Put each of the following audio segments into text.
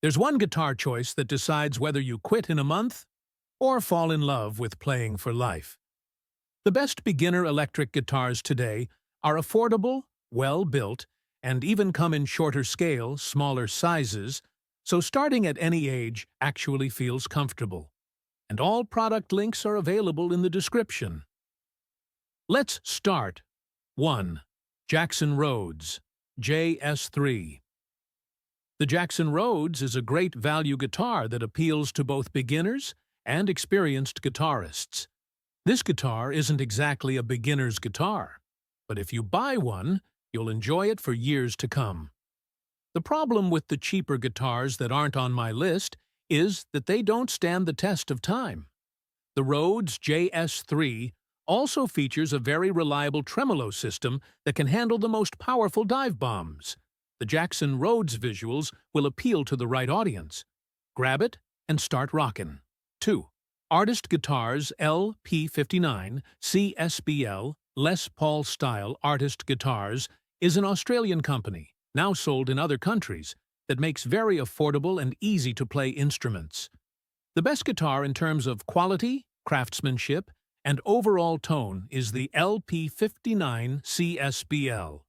There's one guitar choice that decides whether you quit in a month or fall in love with playing for life. The best beginner electric guitars today are affordable, well-built, and even come in shorter scale, smaller sizes, so starting at any age actually feels comfortable. And all product links are available in the description. Let's start. 1. Jackson Rhodes JS3. The Jackson Rhodes is a great value guitar that appeals to both beginners and experienced guitarists. This guitar isn't exactly a beginner's guitar, but if you buy one, you'll enjoy it for years to come. The problem with the cheaper guitars that aren't on my list is that they don't stand the test of time. The Rhodes JS3 also features a very reliable tremolo system that can handle the most powerful dive bombs. The Jackson Rhodes visuals will appeal to the right audience. Grab it and start rockin'. 2. Artist Guitars LP59 CSBL Les Paul Style Artist Guitars is an Australian company, now sold in other countries, that makes very affordable and easy-to-play instruments. The best guitar in terms of quality, craftsmanship, and overall tone is the LP59 CSBL.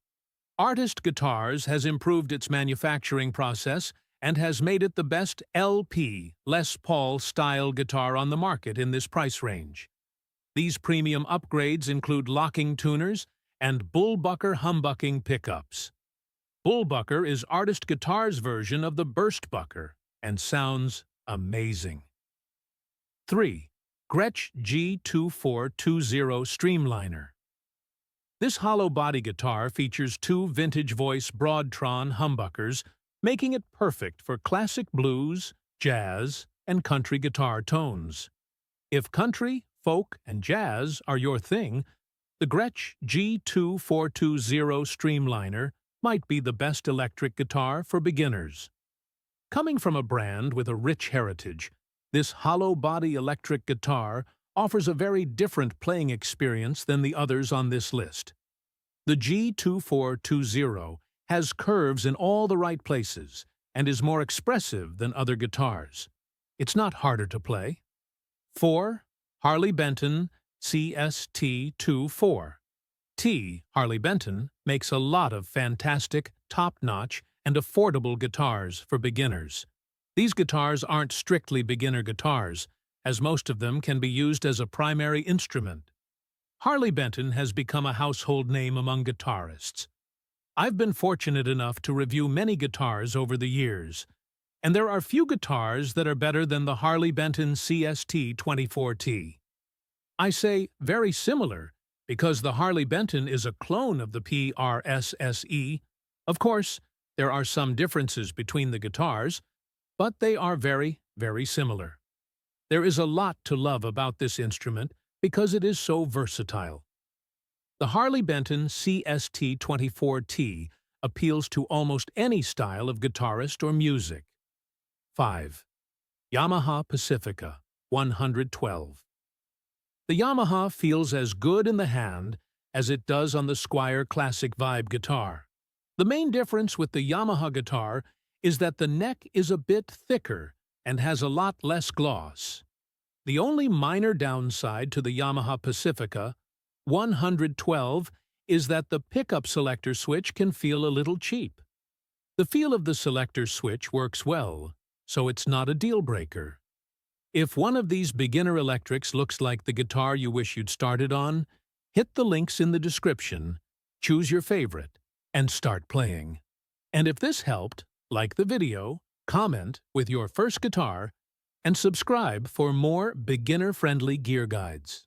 Artist Guitars has improved its manufacturing process and has made it the best LP Les Paul style guitar on the market in this price range. These premium upgrades include locking tuners and bullbucker humbucking pickups. Bullbucker is Artist Guitars' version of the burstbucker and sounds amazing. 3. Gretsch G2420 Streamliner. This hollow body guitar features two vintage voice Broadtron humbuckers, making it perfect for classic blues, jazz, and country guitar tones. If country, folk, and jazz are your thing, the Gretsch G2420 Streamliner might be the best electric guitar for beginners. Coming from a brand with a rich heritage, this hollow body electric guitar offers a very different playing experience than the others on this list. The G2420 has curves in all the right places and is more expressive than other guitars. It's not harder to play. 4. Harley Benton CST24. Harley Benton makes a lot of fantastic, top-notch, and affordable guitars for beginners. These guitars aren't strictly beginner guitars, as most of them can be used as a primary instrument. Harley Benton has become a household name among guitarists. I've been fortunate enough to review many guitars over the years, and there are few guitars that are better than the Harley Benton CST24T. I say very similar because the Harley Benton is a clone of the PRSSE. Of course, there are some differences between the guitars, but they are very, very similar. There is a lot to love about this instrument because it is so versatile. The Harley Benton CST24T appeals to almost any style of guitarist or music. 5. Yamaha Pacifica 112. The Yamaha feels as good in the hand as it does on the Squier Classic Vibe guitar. The main difference with the Yamaha guitar is that the neck is a bit thicker and has a lot less gloss. The only minor downside to the Yamaha Pacifica 112 is that the pickup selector switch can feel a little cheap. The feel of the selector switch works well, so it's not a deal-breaker. If one of these beginner electrics looks like the guitar you wish you'd started on, hit the links in the description, choose your favorite, and start playing. And if this helped, like the video, comment with your first guitar, and subscribe for more beginner-friendly gear guides.